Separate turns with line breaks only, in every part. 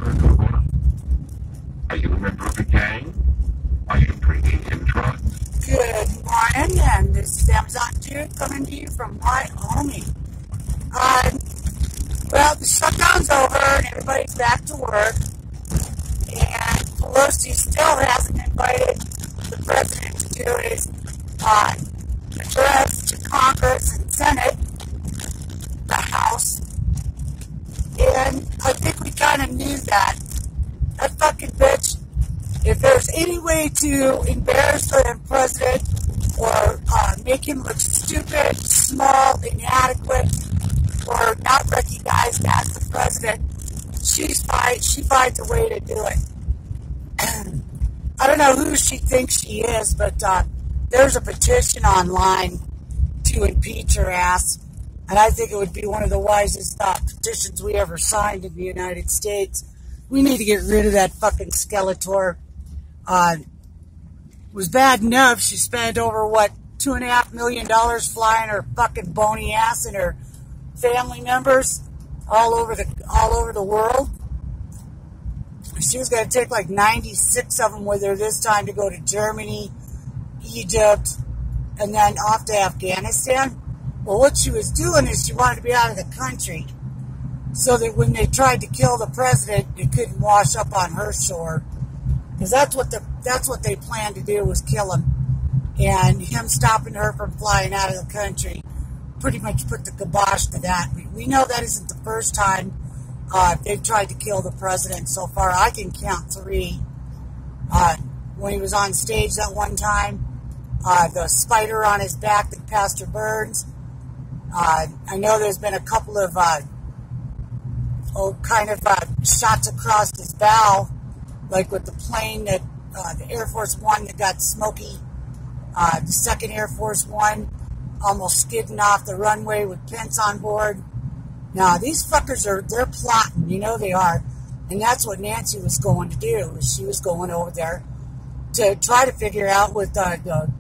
Are you a member of a gang? Are you bringing in drugs?
Good morning, and this is Amazon Dude coming to you from Wyoming. Well, the shutdown's over and everybody's back to work, and Pelosi still hasn't invited the president to do his address to Congress and Senate, the House, and I think we kind of knew that. That fucking bitch, if there's any way to embarrass the president or make him look stupid, small, inadequate, or not recognized as the president, she finds a way to do it. I don't know who she thinks she is, but there's a petition online to impeach her ass, and I think it would be one of the wisest petitions we ever signed in the United States. We need to get rid of that fucking Skeletor. It was bad enough she spent over, $2.5 million flying her fucking bony ass and her family members all over the world. She was going to take like 96 of them with her this time to go to Germany, Egypt, and then off to Afghanistan. Well, what she was doing is she wanted to be out of the country so that when they tried to kill the president, it couldn't wash up on her shore. Because that's what they planned to do, was kill him. And him stopping her from flying out of the country pretty much put the kibosh to that. We know that isn't the first time they've tried to kill the president so far. I can count 3. When he was on stage that one time, the spider on his back that Pastor Burns. I know there's been a couple of shots across his bow, like with the plane that the Air Force One that got smoky, the second Air Force One almost skidding off the runway with Pence on board. Now these fuckers they're plotting, you know they are, and that's what Nancy was going to do. She was going over there to try to figure out with the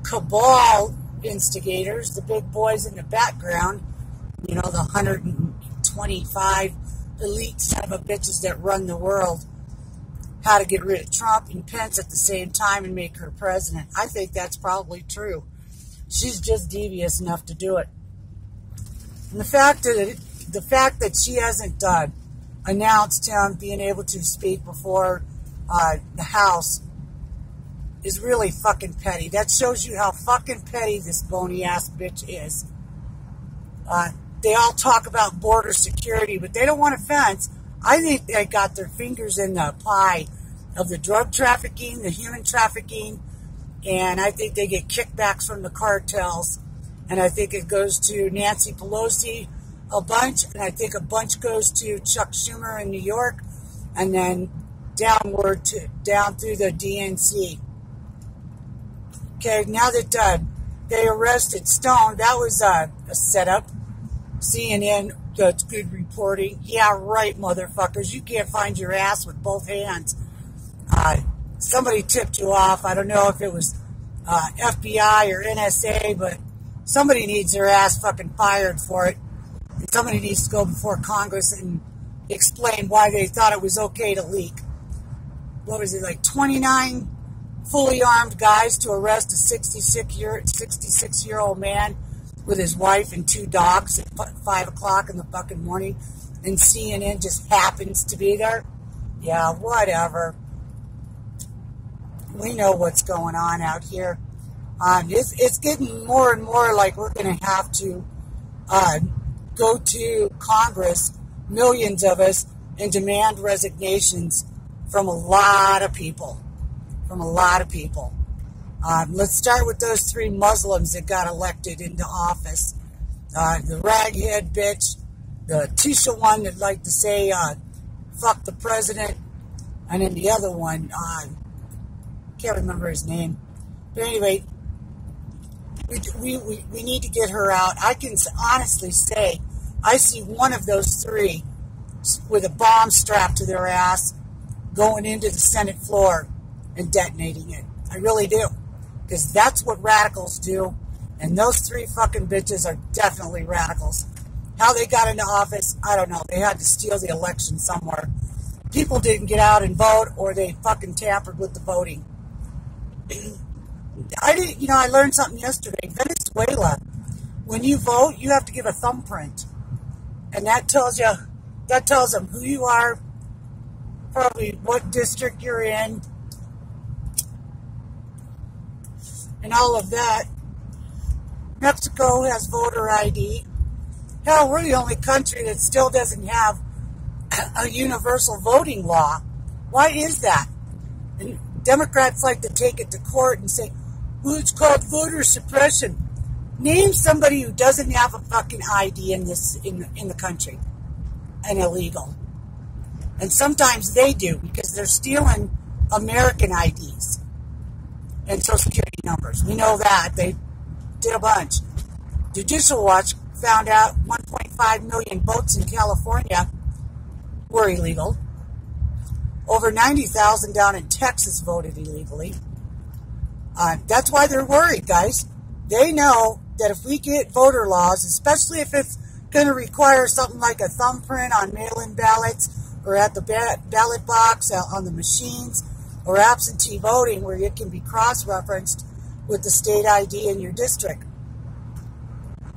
cabal instigators, the big boys in the background, you know, the 125 elite son of a bitches that run the world, how to get rid of Trump and Pence at the same time and make her president. I think that's probably true. She's just devious enough to do it. And the fact that she hasn't announced him being able to speak before the House is really fucking petty. That shows you how fucking petty this bony ass bitch is. They all talk about border security, but they don't want a fence. I think they got their fingers in the pie of the drug trafficking, the human trafficking, and I think they get kickbacks from the cartels. And I think it goes to Nancy Pelosi a bunch, and I think a bunch goes to Chuck Schumer in New York, and then down through the DNC. Okay, now that they arrested Stone, that was a setup. CNN, that's good reporting. Yeah, right, motherfuckers. You can't find your ass with both hands. Somebody tipped you off. I don't know if it was FBI or NSA, but somebody needs their ass fucking fired for it. And somebody needs to go before Congress and explain why they thought it was okay to leak. What was it, like 29 fully armed guys to arrest a 66-year-old man with his wife and 2 dogs at 5 o'clock in the fucking morning, and CNN just happens to be there? Yeah, whatever. We know what's going on out here. It's getting more and more like we're going to have to go to Congress, millions of us, and demand resignations from a lot of people. Let's start with those 3 Muslims that got elected into office. The raghead bitch, the Tisha one that liked to say, fuck the president, and then the other one, can't remember his name. But anyway, we need to get her out. I can honestly say, I see one of those 3 with a bomb strapped to their ass going into the Senate floor and detonating it. I really do. Because that's what radicals do. And those 3 fucking bitches are definitely radicals. How they got into office, I don't know, they had to steal the election somewhere. People didn't get out and vote, or they fucking tampered with the voting. I learned something yesterday. Venezuela, when you vote, you have to give a thumbprint. And that tells them who you are, probably what district you're in, and all of that. Mexico has voter ID. Hell, we're the only country that still doesn't have a universal voting law. Why is that? And Democrats like to take it to court and say, well, it's called voter suppression. Name somebody who doesn't have a fucking ID in the country and illegal. And sometimes they do, because they're stealing American IDs and Social Security numbers. We know that. They did a bunch. Judicial Watch found out 1.5 million votes in California were illegal. Over 90,000 down in Texas voted illegally. That's why they're worried, guys. They know that if we get voter laws, especially if it's going to require something like a thumbprint on mail-in ballots or at the ballot box on the machines, or absentee voting where it can be cross-referenced with the state ID in your district,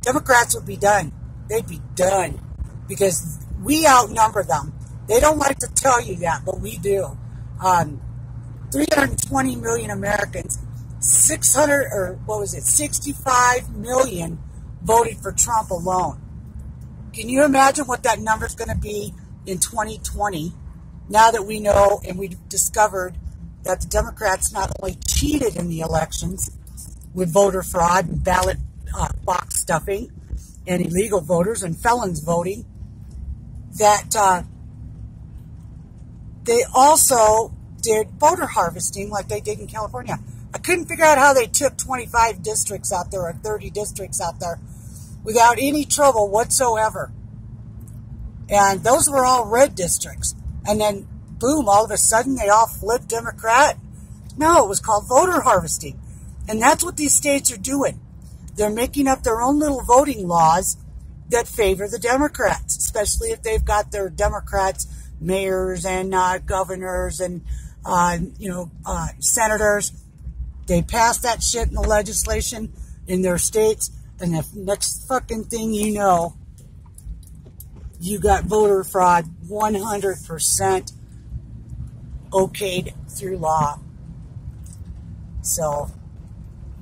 Democrats would be done. They'd be done, because we outnumber them. They don't like to tell you that, but we do. 320 million Americans, 65 million voted for Trump alone. Can you imagine what that number is going to be in 2020, now that we know and we've discovered that the Democrats not only cheated in the elections with voter fraud and ballot box stuffing and illegal voters and felons voting, that they also did voter harvesting like they did in California. I couldn't figure out how they took 25 districts out there or 30 districts out there without any trouble whatsoever. And those were all red districts. And then, boom, all of a sudden they all flipped Democrat. No, it was called voter harvesting. And that's what these states are doing. They're making up their own little voting laws that favor the Democrats, especially if they've got their Democrats, mayors and governors and, senators. They pass that shit in the legislation in their states, and the next fucking thing you know, you got voter fraud 100% okayed through law. So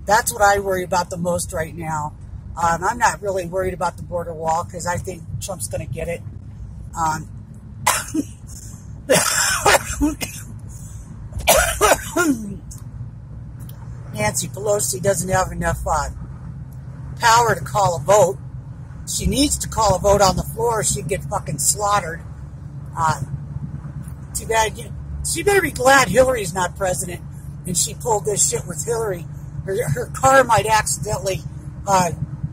that's what I worry about the most right now. I'm not really worried about the border wall, because I think Trump's going to get it. Nancy Pelosi doesn't have enough power to call a vote. She needs to call a vote on the floor, or she'd get fucking slaughtered. Too bad. She better be glad Hillary's not president, and she pulled this shit with Hillary. Her car might accidentally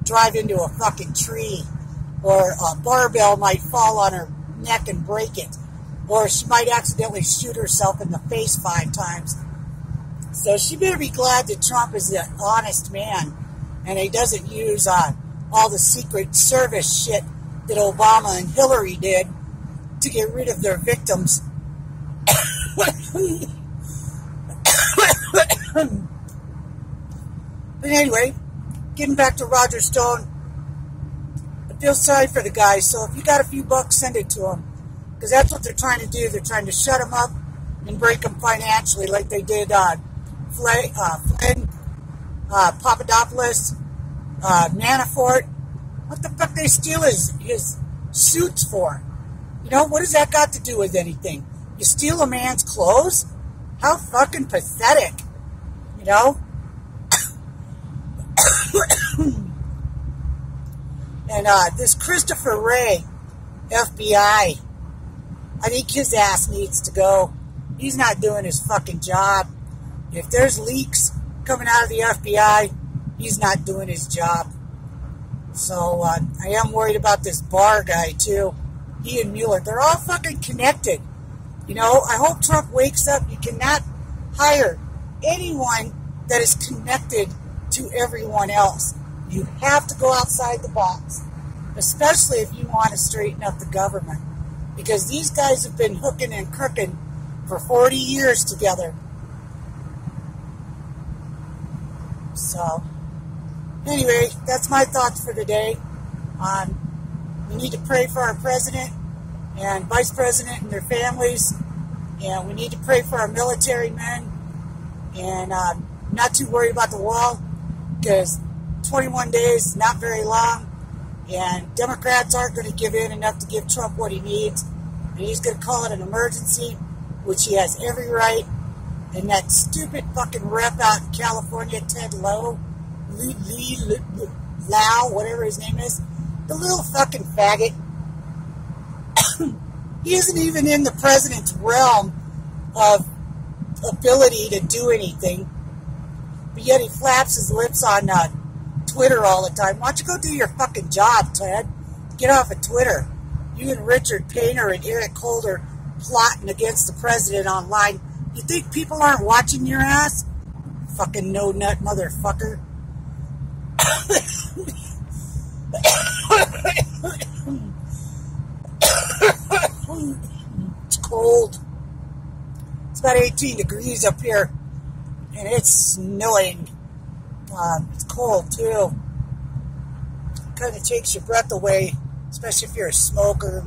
drive into a fucking tree, or a barbell might fall on her neck and break it, or she might accidentally shoot herself in the face 5 times. So she better be glad that Trump is an honest man, and he doesn't use all the Secret Service shit that Obama and Hillary did to get rid of their victims. But anyway, getting back to Roger Stone, I feel sorry for the guy. So if you got a few bucks, send it to him, because that's what they're trying to do. They're trying to shut him up and break him financially, like they did Flynn, Papadopoulos, Manafort. What the fuck they steal his suits for? What does that got to do with anything? You steal a man's clothes? How fucking pathetic, And this Christopher Wray, FBI, I think his ass needs to go. He's not doing his fucking job. If there's leaks coming out of the FBI, he's not doing his job. So I am worried about this Barr guy too. He and Mueller, they're all fucking connected. I hope Trump wakes up. You cannot hire anyone that is connected to everyone else. You have to go outside the box. especially if you want to straighten up the government. Because these guys have been hooking and crooking for 40 years together. So, anyway, that's my thoughts for today. We need to pray for our president and vice president and their families. And we need to pray for our military men. And not too worried about the wall, because 21 days is not very long. And Democrats aren't going to give in enough to give Trump what he needs. And he's going to call it an emergency, which he has every right. And that stupid fucking rep out in California, Ted Lau, whatever his name is, the little fucking faggot, he isn't even in the president's realm of ability to do anything. But yet he flaps his lips on Twitter all the time. Why don't you go do your fucking job, Ted? Get off of Twitter. You and Richard Painter and Eric Holder plotting against the president online. You think people aren't watching your ass? Fucking no-nut motherfucker. It's cold. It's about 18 degrees up here, and it's snowing. It's cold, too. Kind of takes your breath away, especially if you're a smoker.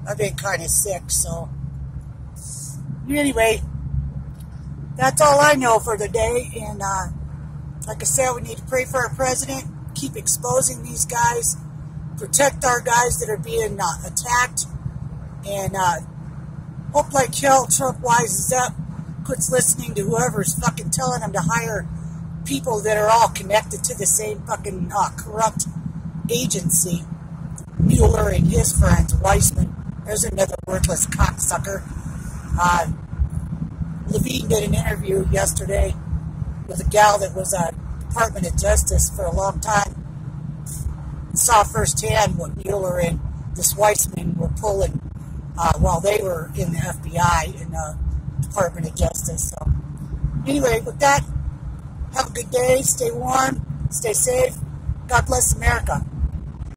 I've been kind of sick, so. Anyway, that's all I know for today. And like I said, we need to pray for our president, keep exposing these guys, protect our guys that are being attacked, and hope like hell Trump wises up, quits listening to whoever's fucking telling him to hire people that are all connected to the same fucking corrupt agency. Mueller and his friends, Weissman. There's another worthless cocksucker. Levine did an interview yesterday with a gal that was a Department of Justice for a long time. Saw firsthand what Mueller and this Weissman were pulling while they were in the FBI and the Department of Justice. So, anyway, with that, have a good day. Stay warm. Stay safe. God bless America.